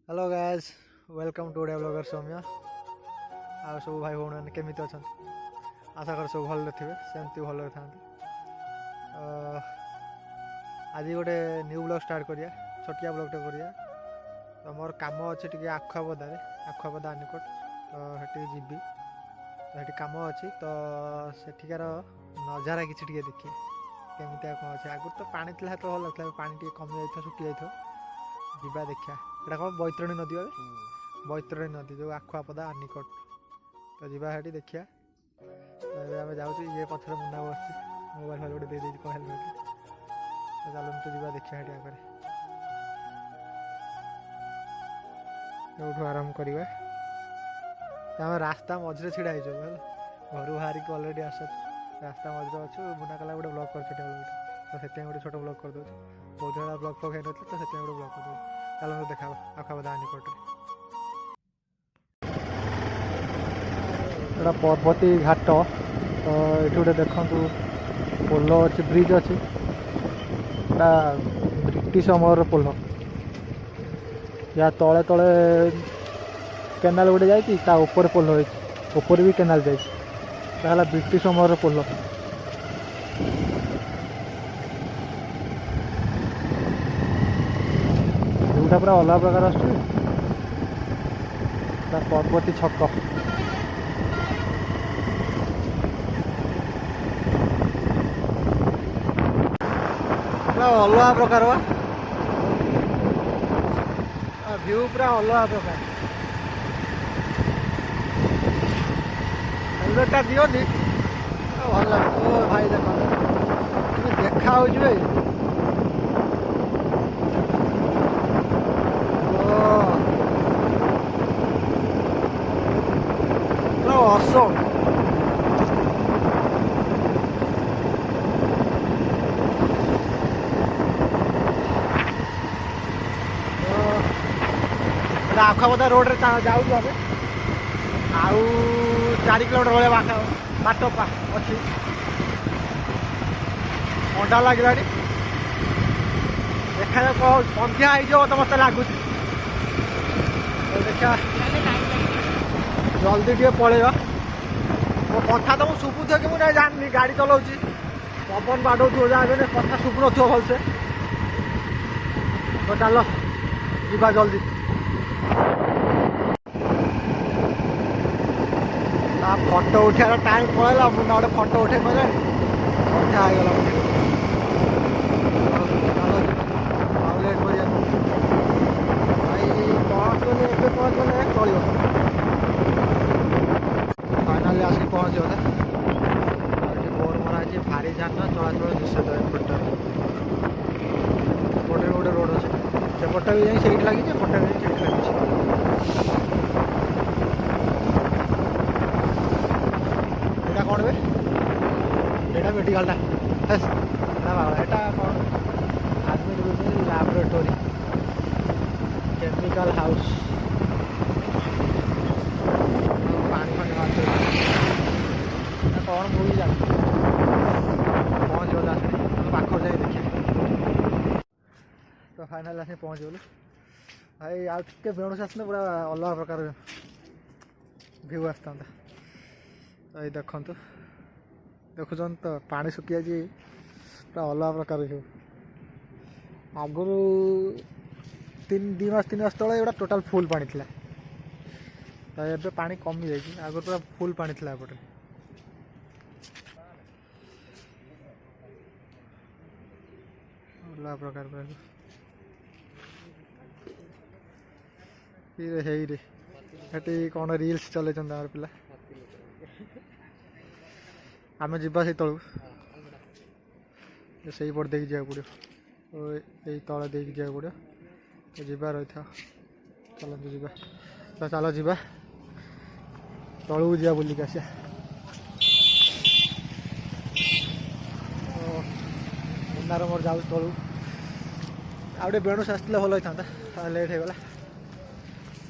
Hello guys, welcome to Odia blogger Soumya. आ सब भाई भौणी मैंने केमी अच्छा आशा कर सब भल थे सेमती भल था। आज गोटे न्यू ब्लॉग स्टार्ट करिया, छोटिया ब्लॉगटे करिया। तो मोर काम अच्छे टी आखुआपदा निकट तो सेठी जीवी तो सेठी काम अच्छी तो सेठिकार नजारा किसी टे देखिए केमितिया कौन अच्छे। आगुरी तो पानी था तो भल लगता पानी टे कमी जाइए सुखी जाइए जीवा देखा एटा कौन बैतरणी नदी बैतरणी नदी जो आखुआपदा निकट तो जीवा सेठी देखिया। तो आम जाऊँ ये पथर मुंडा बस मोबाइल फाइल गोटे दे कौन हेलमेट तो चलूँ तो जीवा देखिया सेठी आगे यूँ आरम्भ करवा। आम रास्ता मझे ढड़ा हो घर बाहर की अलरेडी आस रास्ता मझे अच्छु मुना कला गोटे ब्लॉग कर तो से गोटे छोट ब्लॉग कर दूसरी बहुत दिन ब्लॉग फ्लग हो तो से गोटे ब्लॉग कर दूसरी चलो देखा आखुआपदा निकट एटा पर्वती घाट तो ये गोटे देखु पोल अच्छी ब्रिज अच्छी ब्रिटिश अमर पोल या तले तले केनाल गोटे जापर पोल होपर भी केनाल जाए ब्रिटिश अमर पोल। जोटा पूरा अलग प्रकार आसूँ पर्वती छक अलग प्रकार व्यू पूरा अलग प्रकार हेलमेटा दियोनी भल लगे भाई देख देखा असम आखुआपदा रोड रे जाऊँ आउ 4 किलोमीटर भाया बाट अच्छी अंडा लगे देखा कौन सन्ध्या हो तो मत लगुच देखा जल्दी टे पलैया मो कथा तो मुझे शुभुथ कि मुझे जानी गाड़ी चलाऊँगी पवन बाड़ौ जहाँ कथा शुभु न भलसे तो चल जीवा जल्दी फटो उठार टाइम पड़ेगा मुझे गोटे फटो उठे पारे अधा होगा पहुँचने चलो फाइनाली आसिक पहुँच बोर्ड मरा भारी जान चलाचल निषेध एपटे गोटे रोड अच्छे सेपटे भी जाए लगी एपटे भी लगी कौन बे यहाँ मेडिकलटा कौन आदमी लैबोरेटोरी केमिकल हाउस पानी फानी बात कौन मुझे जान पहुँच गला पाख जाए देखिए तो फाइनाल आस पहुँच गलु भाई आगे बेणुस आसने पूरा अलग प्रकार भ्यू आसता तो ये देखु देखुन तो पानी सुखी जाए पूरा अलग प्रकार भ्यू आगुरी 3 मास तले एटा टोटाल फुल पानी था तो ये पानी कमी जाए आगुरी पूरा फुल पानी था एपटे अलग प्रकार रे कौन रील्स चले पिला आम जा से तलू से पट देख जाए पड़ो यही तले देख जाए पड़ो तो जीवा रही था चलते जी तो चलो जी तलू जा बुलिक आस मुनार मोर जाऊ तलू आउटे बेणुस आसते भल होता लेट होगला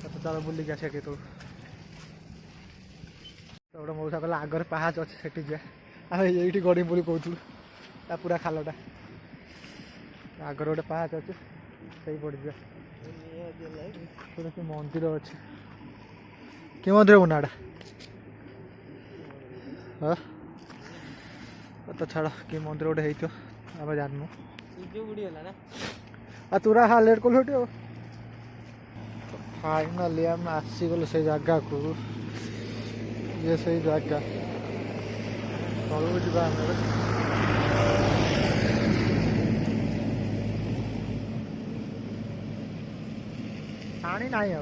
तो चलो बुलिक आस तलू तो गोटे मौसा कहला आगर पाहाच अच्छे से जा आम ये गड़ी बोली कहूँ पूरा खालटा आगर गोटे पाहाच अच्छे से पड़ जा कि मंदिर अच्छे कि मंदिर मुनाड़ा हाँ तो छाड़ कि मंदिर गोटे हो आम जानू आ तुरा हाँ लेट कल फाइनाली आम आसीगल से जगह को ये से जगह तलू जा पानी ना आ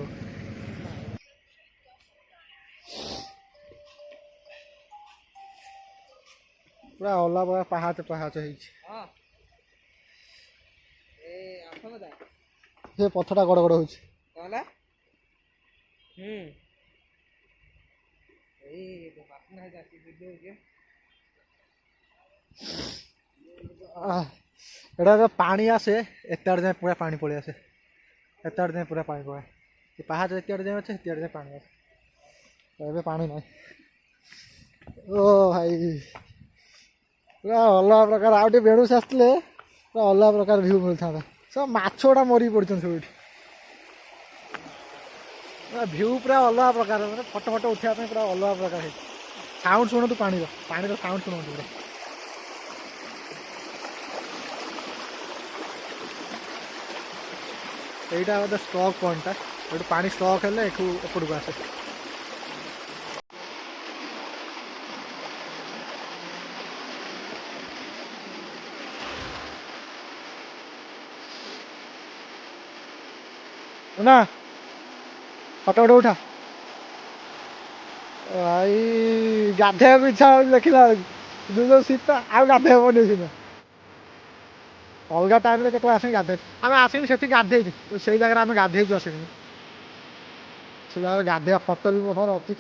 पूरा अला बड़ा पहाच पहाच हो पथटा गड़ गड़ हो एटा पानी आसे एत जाए पूरा पानी पड़े आसे एत जाए पूरा पानी पड़े पहाड़ एत जाए अच्छे जाए पानी आसे पानी ना ओ भाई पूरा अलग प्रकार आउटे बेणुस आसते पूरा अलग प्रकार भ्यू मिलता सब माछटा मरी पड़ते सब भ्यू पूरा अलग प्रकार मतलब फटो फटो उठाने पूरा अलग प्रकार है साउंड शुणु पानी साउंड शुणु पूरा यहाँ बोधे स्टॉक पॉइंटा ये पानी स्टॉक है एपट आसे ना फटो फटो उठा भाई गाधे इच्छा देखला जो शीत आउ गाधे हेनी सीना अलग टाइम के आस गाधे आम आसनी से गाधे से जगह आम गाधे आसनी से जगह गाधे फटो भी मोहर अच्छी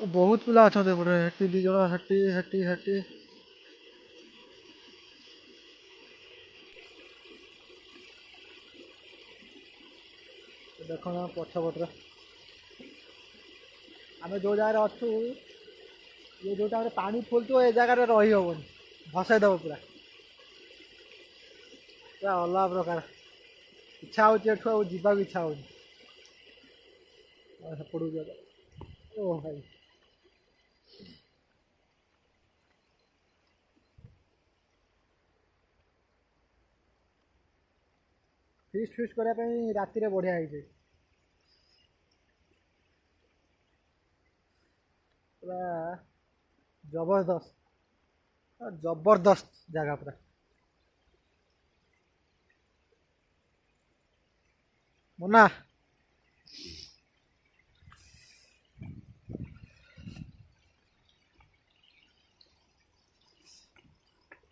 बहुत पिला अच्छा हेटी दी जन हेटी हेटी हेटी देख पछपटर आम जो जगार अच्छु ये जो पानी फुल तो ये जगार रही हेनी भसई दब पूरा पूरा अलग प्रकार इच्छा हो जीवा इच्छा हो ओ भाई फिस्ट फिस्ट करने राति बढ़िया है पूरा जबरदस्त जबरदस्त जगह पूरा मुन्ना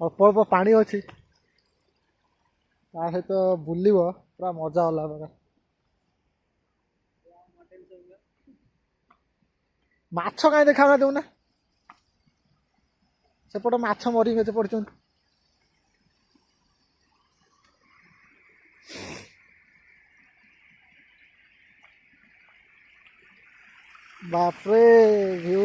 अल्प अल्प पानी अच्छी सहित बुल पूरा मजा होला प्रकार माछ कहीं देखा देना सेपट माछ मरी के पड़ बापरे व्यू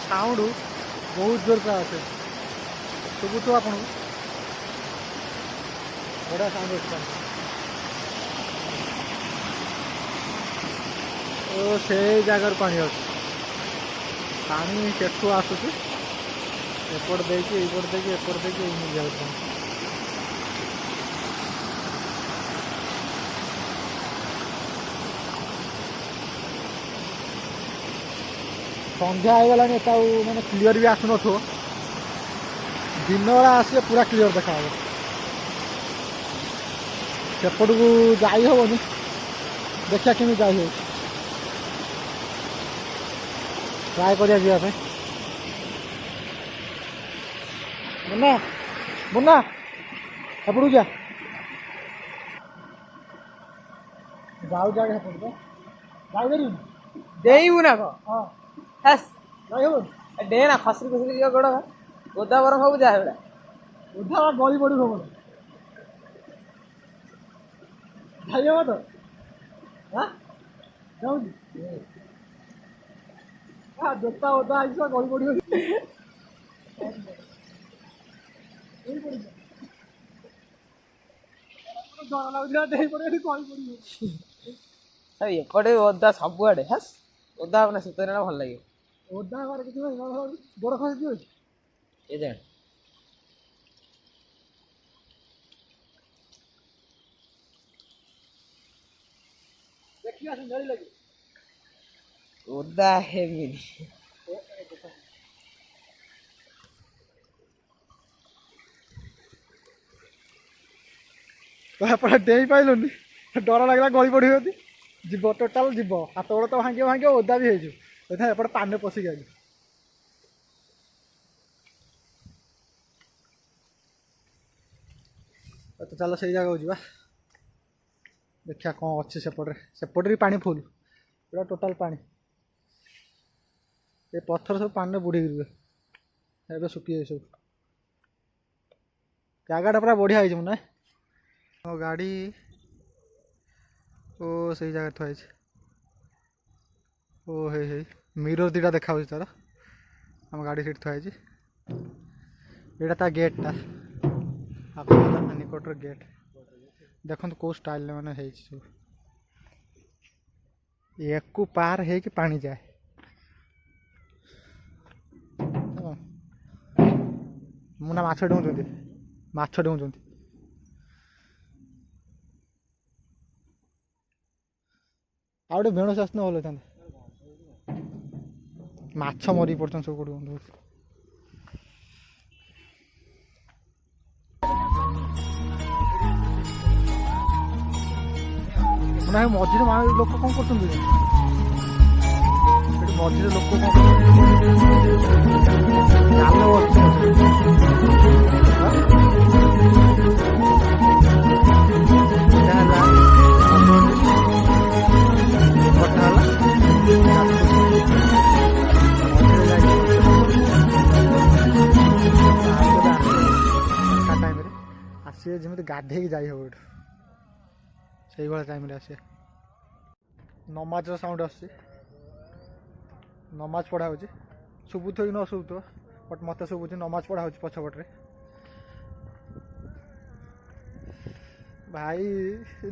साउंड बहुत जोर का आसे शुभुत आपन बड़ा साउंड ओ से जगार पानी अच्छे पानी सेठू आसुच एपट देखिए एपट देखिए एपट देखिए जाऊँ संध्या होगला मैंने क्लीयर भी आसुन दिन बेला आसे पूरा क्लीयर देखा सेपट को जाई हेनी देखा केमी जाई हो ट्राए कर जावाई मुन्ना मुन्ना एपट जा जाऊ जाए जाऊ देऊ ना हाँ हस जाई हो डेना खसरी खसरी जो गोड़ गोदा बर सब जा हेड़ा उठा गली पड़ी खबर जाई हो तो ହାଁ ଯାଉନି ଜୋତା ଓଦା ହେଇଯିବ ଗଳି ପଡ଼ିବ ଡର ଲାଗୁଥିଲା ଡେଇଁ ପଡ଼ିବ ଗଳି ପଡ଼ିବ ଏପଟେ ଓଦା ସବୁଆଡ଼େ ହାସ୍ ଓଦା ହବ ନା ଶୀତ ଦିନ ଭଲ ଲାଗିବ ଓଦା ହବାର କିଛି ନାହିଁ ଗୋଡ଼ ଖସିଯିବ ଏ ଜାଣ ଦେଖି ଆସ ଜଳି ଲାଗି ଓଦା ହେବିନି ଏପଟେ ଡେଇଁ ପାଇଲୁନି ଡର ଲାଗିଲା ଗଳି ପଡ଼ିବ ଯଦି ଯିବ ଟୋଟାଲ ଯିବ ହାତ ଗୋଡ଼ ତ ଭାଙ୍ଗିବ ଭାଙ୍ଗିବ ଓଦା ବି ହେଇଯିବ ସେଥିପାଇଁ ଏପଟେ ପାଣିରେ ପଶିକି ଆଇଲି ତ ଚାଲ ସେଇ ଜାଗାକୁ ଯିବା ଦେଖିବା କ'ଣ ଅଛି ସେପଟେ ବି ପାଣି ଫୁଲ ପୁରା ଟୋଟାଲ ପାଣି ଏ ପଥର ସବୁ ପାଣିରେ ବୁଡ଼ିକି ରୁହେ ଏବେ ଶୁଖିଯାଏ ସବୁ ଜାଗାଟା ପୁରା ବଢ଼ିଆ ହେଇଛି ମୁଁ ନା ମୋ ଗାଡ଼ି ଓ ସେଇ ଜାଗାରେ ଥୁଆ ହେଇଛି ଓ ହେଇ ମିରର ଦୁଇଟା ଦେଖାଯାଉଛି ତାର ଆମ ଗାଡ଼ି ସେଠି ଥୁଆ ହେଇଛି ଏଇଟା ତା ଗେଟ୍ଟା ନିକଟର ଗେଟ୍ ଦେଖନ୍ତୁ କେଉଁ ଷ୍ଟାଇଲରେ ମାନେ ହେଇଛି ସବୁ ୟାକୁ ପାର ହେଇକି ପାଣି ଯାଏ ମୁଁ ନା ମାଛ ଡେଉଁଛନ୍ତି ଆଉ ଗୋଟେ ବେଣୁସ ଆସିଥିଲେ ଭଲ ହେଇଥାନ୍ତା ମାଛ ମରି ପଡ଼ୁଛନ୍ତି ସବୁ କୋଉଠି ନା ମଝିରେ ଲୋକ କ'ଣ କରୁଛନ୍ତି ସେଠି ମଝିରେ ଲୋକ କ'ଣ ଜାଲ ବସୁଛନ୍ତି ଆସିବେ ଯେମିତି ଗାଧେଇକି ଯାଇ ହବ ଏଠୁ ସେଇଭଳିଆ ଟାଇମ୍ରେ ଆସିବେ ନମାଜର ସାଉଣ୍ଡ ଆସୁଛି ନମାଜ ପଢ଼ା ହେଉଛି ଶୁଭୁଥିବ କି ନ ଶୁଭୁଥିବ ବଟ୍ ମୋତେ ଶୁଭୁଛି ନମାଜ ପଢ଼ା ହେଉଛି ପଛପଟରେ ଭାଇ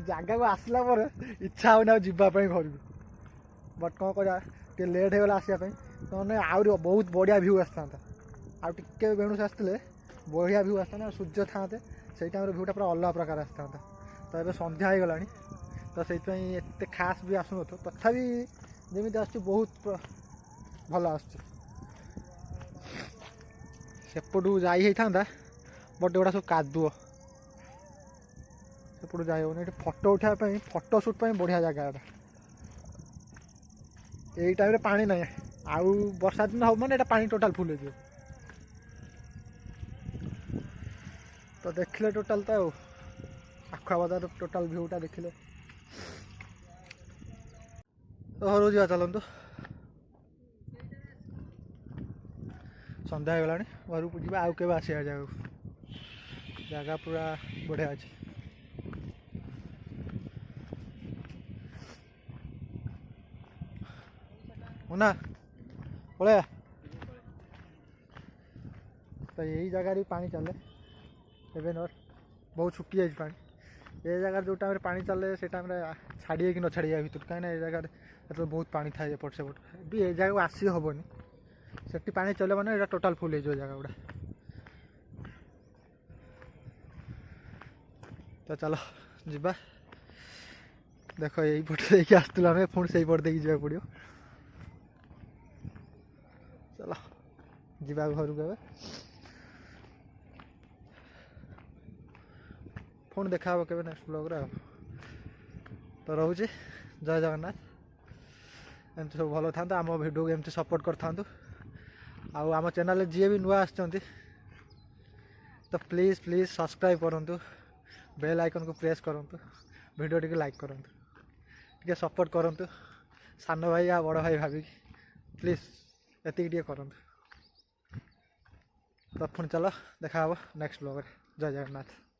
ଜାଗାକୁ ଆସିଲା ପରେ ଇଚ୍ଛା ହେଉନି ଆଉ ଯିବା ପାଇଁ ଘରକୁ ବଟ୍ କ'ଣ କରିବା ଟିକେ ଲେଟ୍ ହେଇଗଲା ଆସିବା ପାଇଁ ନହେଲେ ଆହୁରି ବହୁତ ବଢ଼ିଆ ଭ୍ୟୁ ଆସିଥାନ୍ତା ଆଉ ଟିକେ ବେଣୁସ ଆସିଥିଲେ ବଢ଼ିଆ ଭ୍ୟୁ ଆସିଥାନ୍ତା ସୂର୍ଯ୍ୟ ଥାନ୍ତେ ସେଇ ଟାଇମ୍ରେ ଭ୍ୟୁଟା ପୁରା ଅଲଗା ପ୍ରକାର ଆସିଥାନ୍ତା ତ ଏବେ ସନ୍ଧ୍ୟା ହେଇଗଲାଣି ତ ସେଇଥିପାଇଁ ଏତେ ଖାସ୍ ବି ଆସୁନଥିବ ତଥାପି ଯେମିତି ଆସୁଛି ବହୁତ ଭଲ ଆସୁଛି ସେପଟକୁ ଯାଇ ହେଇଥାନ୍ତା ବଟ୍ ଏଗୁଡ଼ା ସବୁ କାଦୁଅ ସେପଟୁ ଯାଇ ହେବନି ଏଠି ଫଟୋ ଉଠାଇବା ପାଇଁ ଫଟୋ ସୁଟ୍ ପାଇଁ ବଢ଼ିଆ ଜାଗା ଏଟା ଏଇ ଟାଇମ୍ରେ ପାଣି ନାହିଁ ଆଉ ବର୍ଷା ଦିନ ହେବ ମାନେ ଏଇଟା ପାଣି ଟୋଟାଲ୍ ଫୁଲ୍ ହେଇଯିବ ତ ଦେଖିଲେ ଟୋଟାଲ୍ ତ ଆଉ ଆଖୁଆପଦାର ଟୋଟାଲ୍ ଭ୍ୟୁଟା ଦେଖିଲେ ତ ଘରକୁ ଯିବା ଚାଲନ୍ତୁ ସନ୍ଧ୍ୟା ହେଇଗଲାଣି ଘରକୁ ଯିବା ଆଉ କେବେ ଆସିବା ଜାଗାକୁ ଜାଗା ପୁରା ବଢ଼ିଆ ଅଛି ନା ପଳେଇବା ତ ଏଇ ଜାଗାରେ ବି ପାଣି ଚାଲେ ଏବେ ବହୁତ ଶୁଖି ଯାଇଛି ପାଣି ଏ ଜାଗାରେ ଯେଉଁ ଟାଇମ୍ରେ ପାଣି ଚାଲେ ସେ ଟାଇମ୍ରେ ଛାଡ଼ିବେ କି ନ ଛାଡ଼ିବା ଭିତରୁ କାହିଁକିନା ଏ ଜାଗାରେ ଯେତେବେଳେ ବହୁତ ପାଣି ଥାଏ ଏପଟ ସେପଟ ବି ଏ ଜାଗାକୁ ଆସି ହେବନି ସେଠି ପାଣି ଚାଲିବ ମାନେ ଏଇଟା ଟୋଟାଲ୍ ଫୁଲ୍ ହେଇଯିବ ଜାଗା ଗୁଡ଼ା ତ ଚାଲ ଯିବା ଦେଖ ଏଇପଟେ ଦେଇକି ଆସୁଥିଲୁ ଆମେ ପୁଣି ସେଇପଟେ ଦେଇକି ଯିବାକୁ ପଡ଼ିବ ଚାଲ ଯିବା ଘରକୁ ଏବେ ପୁଣି ଦେଖା ହେବ କେବେ ନେକ୍ସଟ ବ୍ଲଗ୍ରେ ଆଉ ତ ରହୁଛି ଜୟ ଜଗନ୍ନାଥ ଏମିତି ସବୁ ଭଲ ଥାନ୍ତୁ ଆମ ଭିଡ଼ିଓକୁ ଏମିତି ସପୋର୍ଟ କରିଥାନ୍ତୁ ଆଉ ଆମ ଚ୍ୟାନେଲରେ ଯିଏ ବି ନୂଆ ଆସିଛନ୍ତି ତ ପ୍ଲିଜ୍ ସବସ୍କ୍ରାଇବ୍ କରନ୍ତୁ ବେଲ୍ ଆଇକନ୍କୁ ପ୍ରେସ୍ କରନ୍ତୁ ଭିଡ଼ିଓ ଟିକେ ଲାଇକ୍ କରନ୍ତୁ ଟିକେ ସପୋର୍ଟ କରନ୍ତୁ ସାନ ଭାଇ ଆଉ ବଡ଼ ଭାଇ ଭାବିକି ପ୍ଲିଜ୍ ଏତିକି ଟିକେ କରନ୍ତୁ ତ ପୁଣି ଚାଲ ଦେଖା ହେବ ନେକ୍ସଟ ବ୍ଲଗ୍ରେ ଜୟ ଜଗନ୍ନାଥ